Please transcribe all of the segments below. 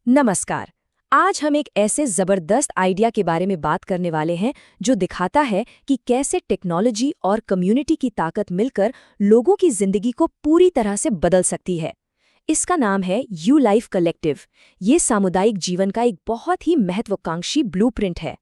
नमस्कार। आज हम एक ऐसे जबरदस्त आइडिया के बारे में बात करने वाले हैं जो दिखाता है कि कैसे टेक्नोलॉजी और कम्युनिटी की ताकत मिलकर लोगों की जिंदगी को पूरी तरह से बदल सकती है। इसका नाम है यू लाइफ कलेक्टिव। ये सामुदायिक जीवन का एक बहुत ही महत्वाकांक्षी ब्लूप्रिंट है।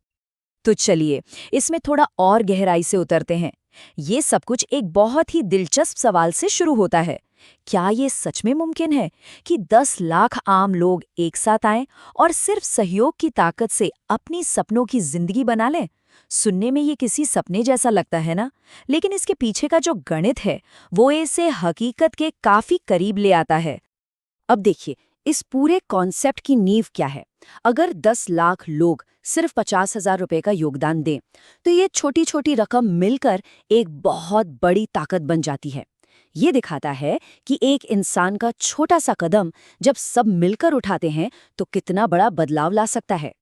तो चलिए इसमें थोड़ा और गहराई से उतरते हैं। ये सब कुछ एक बहुत ही दिलचस्प सवाल से शुरू होता है। क्या ये सच में मुमकिन है कि 10 लाख आम लोग एक साथ आएं और सिर्फ सहयोग की ताकत से अपनी सपनों की जिंदगी बना लें? सुनने में ये किसी सपने जैसा लगता है ना, लेकिन इसके पीछे का जो गणित है वो इसे हकीकत के काफी करीब ले आता है। अब देखिए, इस पूरे कॉन्सेप्ट की नींव क्या है। अगर 10 लाख लोग सिर्फ 50,000 रुपए का योगदान दें, तो ये छोटी छोटी रकम मिलकर एक बहुत बड़ी ताकत बन जाती है। ये दिखाता है कि एक इंसान का छोटा सा कदम जब सब मिलकर उठाते हैं तो कितना बड़ा बदलाव ला सकता है।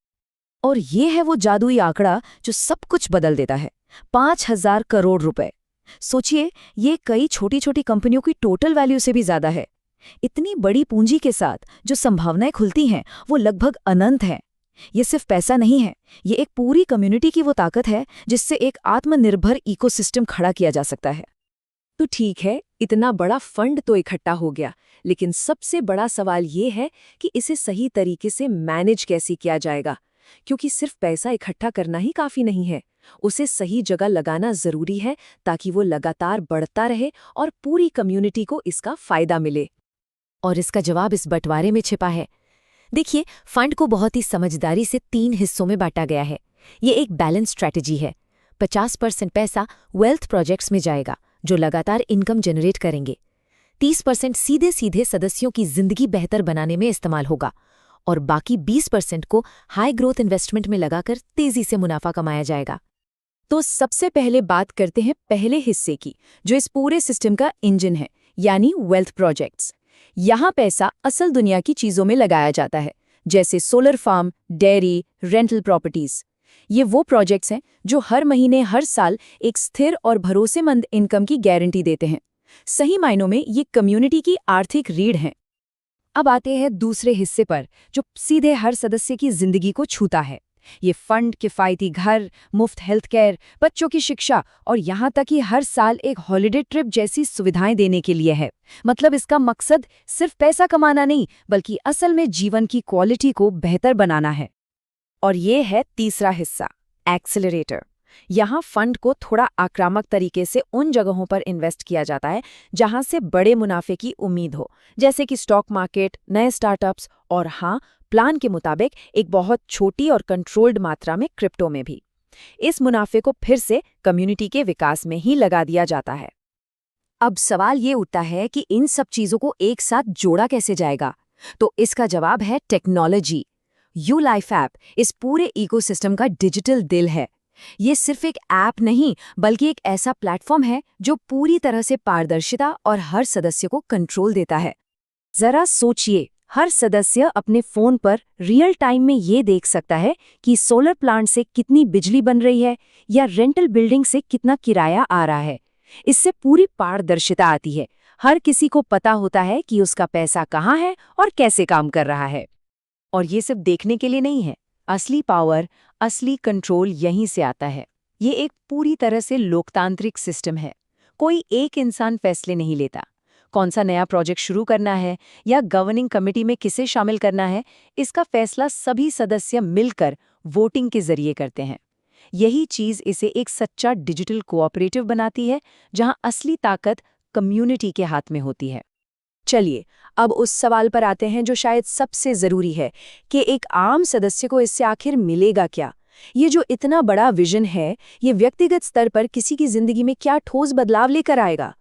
और ये है वो जादुई आंकड़ा जो सब कुछ बदल देता है, 5,000 करोड़ रुपए। सोचिए, ये कई छोटी छोटी कंपनियों की टोटल वैल्यू से भी ज्यादा है। इतनी बड़ी पूंजी के साथ जो संभावनाएं खुलती हैं वो लगभग अनंत हैं। ये सिर्फ पैसा नहीं है, ये एक पूरी कम्युनिटी की वो ताकत है जिससे एक आत्मनिर्भर इकोसिस्टम खड़ा किया जा सकता है। तो ठीक है, इतना बड़ा फंड तो इकट्ठा हो गया, लेकिन सबसे बड़ा सवाल ये है कि इसे सही तरीके से मैनेज कैसे किया जाएगा। क्योंकि सिर्फ पैसा इकट्ठा करना ही काफी नहीं है, उसे सही जगह लगाना जरूरी है ताकि वो लगातार बढ़ता रहे और पूरी कम्युनिटी को इसका फायदा मिले। और इसका जवाब इस बंटवारे में छिपा है। देखिए, फंड को बहुत ही समझदारी से 3 हिस्सों में बांटा गया है। ये एक बैलेंस स्ट्रैटेजी है। 50% पैसा वेल्थ प्रोजेक्ट्स में जाएगा जो लगातार इनकम जनरेट करेंगे। 30% सीधे सीधे सदस्यों की जिंदगी बेहतर बनाने में इस्तेमाल होगा और बाकी 20% को हाई ग्रोथ इन्वेस्टमेंट में लगाकर तेजी से मुनाफा कमाया जाएगा। तो सबसे पहले बात करते हैं पहले हिस्से की, जो इस पूरे सिस्टम का इंजन है, यानी वेल्थ प्रोजेक्ट्स। यहाँ पैसा असल दुनिया की चीजों में लगाया जाता है, जैसे solar farm, dairy, rental properties. ये वो प्रोजेक्ट्स हैं जो हर महीने हर साल एक स्थिर और भरोसेमंद इनकम की गारंटी देते हैं। सही मायनों में ये कम्युनिटी की आर्थिक रीढ़ हैं। अब आते हैं दूसरे हिस्से पर, जो सीधे हर सदस्य की जिंदगी को छूता है। ये फंड किफायती घर, मुफ्त हेल्थ केयर, बच्चों की शिक्षा और यहाँ तक कि हर साल एक हॉलिडे ट्रिप जैसी सुविधाएं देने के लिए है। मतलब इसका मकसद सिर्फ पैसा कमाना नहीं, बल्कि असल में जीवन की क्वालिटी को बेहतर बनाना है। और ये है तीसरा हिस्सा, एक्सेलरेटर। यहाँ फंड को थोड़ा आक्रामक तरीके से उन जगहों पर इन्वेस्ट किया जाता है जहाँ से बड़े मुनाफे की उम्मीद हो, जैसे कि स्टॉक मार्केट, नए स्टार्टअप्स और हाँ, प्लान के मुताबिक एक बहुत छोटी और कंट्रोल्ड मात्रा में क्रिप्टो में भी। इस मुनाफे को फिर से कम्युनिटी के विकास में ही लगा दिया जाता है। अब सवाल ये उठता है कि इन सब चीजों को एक साथ जोड़ा कैसे जाएगा? तो इसका जवाब है टेक्नोलॉजी। यू लाइफ ऐप इस पूरे इकोसिस्टम का डिजिटल दिल है। ये सिर्फ एक ऐप नहीं, बल्कि एक ऐसा प्लेटफॉर्म है जो पूरी तरह से पारदर्शिता और हर सदस्य को कंट्रोल देता है। जरा सोचिए, हर सदस्य अपने फोन पर रियल टाइम में ये देख सकता है कि सोलर प्लांट से कितनी बिजली बन रही है या रेंटल बिल्डिंग से कितना किराया आ रहा है। इससे पूरी पारदर्शिता आती है। हर किसी को पता होता है कि उसका पैसा कहाँ है और कैसे काम कर रहा है। और ये सिर्फ देखने के लिए नहीं है, असली पावर, असली कंट्रोल यहीं से आता है। ये एक पूरी तरह से लोकतांत्रिक सिस्टम है। कोई एक इंसान फैसले नहीं लेता। कौन सा नया प्रोजेक्ट शुरू करना है या गवर्निंग कमेटी में किसे शामिल करना है, इसका फैसला सभी सदस्य मिलकर वोटिंग के जरिए करते हैं। यही चीज इसे एक सच्चा डिजिटल कोऑपरेटिव बनाती है, जहां असली ताकत कम्युनिटी के हाथ में होती है। चलिए अब उस सवाल पर आते हैं जो शायद सबसे जरूरी है कि एक आम सदस्य को इससे आखिर मिलेगा क्या? ये जो इतना बड़ा विजन है, ये व्यक्तिगत स्तर पर किसी की जिंदगी में क्या ठोस बदलाव लेकर आएगा?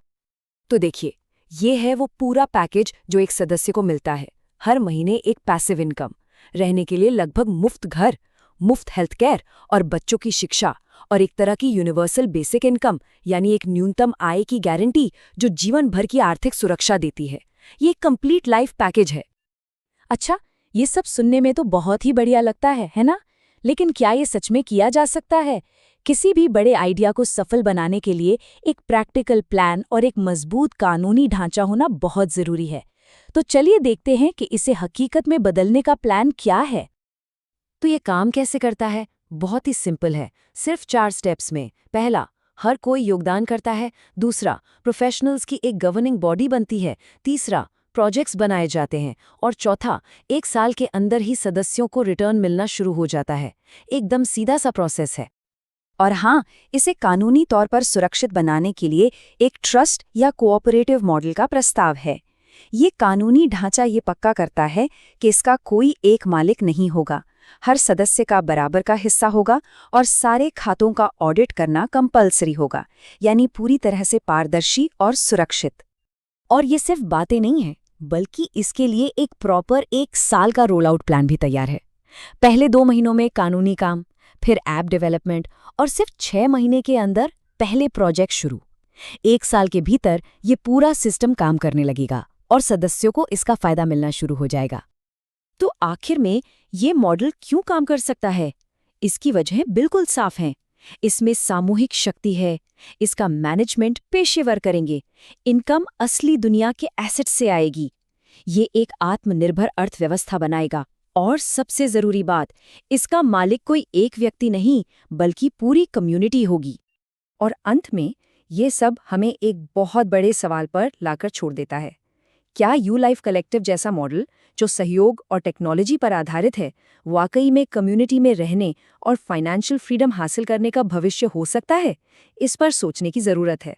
तो देखिए, ये है वो पूरा पैकेज जो एक सदस्य को मिलता है। हर महीने एक पैसिव इनकम, रहने के लिए लगभग मुफ्त घर, मुफ्त हेल्थ केयर और बच्चों की शिक्षा, और एक तरह की यूनिवर्सल बेसिक इनकम, यानी एक न्यूनतम आय की गारंटी जो जीवन भर की आर्थिक सुरक्षा देती है। ये कंप्लीट लाइफ पैकेज है। अच्छा, ये सब सुनने में तो बहुत ही बढ़िया लगता है ना? लेकिन क्या ये सच में किया जा सकता है? किसी भी बड़े आइडिया को सफल बनाने के लिए एक प्रैक्टिकल प्लान और एक मजबूत कानूनी ढांचा होना बहुत जरूरी है। तो चलिए देखते हैं कि इसे हकीकत में बदलने का प्लान क्या है। तो ये काम कैसे करता है? बहुत ही सिंपल है, सिर्फ 4 स्टेप्स में। पहला, हर कोई योगदान करता है। दूसरा, प्रोफेशनल्स की एक गवर्निंग बॉडी बनती है। तीसरा, प्रोजेक्ट्स बनाए जाते हैं। और चौथा, 1 साल के अंदर ही सदस्यों को रिटर्न मिलना शुरू हो जाता है। एकदम सीधा सा प्रोसेस है। और हाँ, इसे कानूनी तौर पर सुरक्षित बनाने के लिए एक ट्रस्ट या कोऑपरेटिव मॉडल का प्रस्ताव है। ये कानूनी ढांचा ये पक्का करता है कि इसका कोई एक मालिक नहीं होगा, हर सदस्य का बराबर का हिस्सा होगा और सारे खातों का ऑडिट करना कंपल्सरी होगा, यानी पूरी तरह से पारदर्शी और सुरक्षित। और ये सिर्फ बातें नहीं हैं, बल्कि इसके लिए एक प्रॉपर 1 साल का रोल आउट प्लान भी तैयार है। पहले 2 महीनों में कानूनी काम, फिर ऐप डेवलपमेंट और सिर्फ 6 महीने के अंदर पहले प्रोजेक्ट शुरू। 1 साल के भीतर ये पूरा सिस्टम काम करने लगेगा और सदस्यों को इसका फायदा मिलना शुरू हो जाएगा। तो आखिर में ये मॉडल क्यों काम कर सकता है? इसकी वजह बिल्कुल साफ हैं। इसमें सामूहिक शक्ति है, इसका मैनेजमेंट पेशेवर करेंगे, इनकम असली दुनिया के एसेट से आएगी, ये एक आत्मनिर्भर अर्थव्यवस्था बनाएगा और सबसे जरूरी बात, इसका मालिक कोई एक व्यक्ति नहीं बल्कि पूरी कम्युनिटी होगी। और अंत में ये सब हमें एक बहुत बड़े सवाल पर लाकर छोड़ देता है। क्या यू लाइफ कलेक्टिव जैसा मॉडल, जो सहयोग और टेक्नोलॉजी पर आधारित है, वाकई में कम्युनिटी में रहने और फाइनेंशियल फ्रीडम हासिल करने का भविष्य हो सकता है? इस पर सोचने की जरूरत है।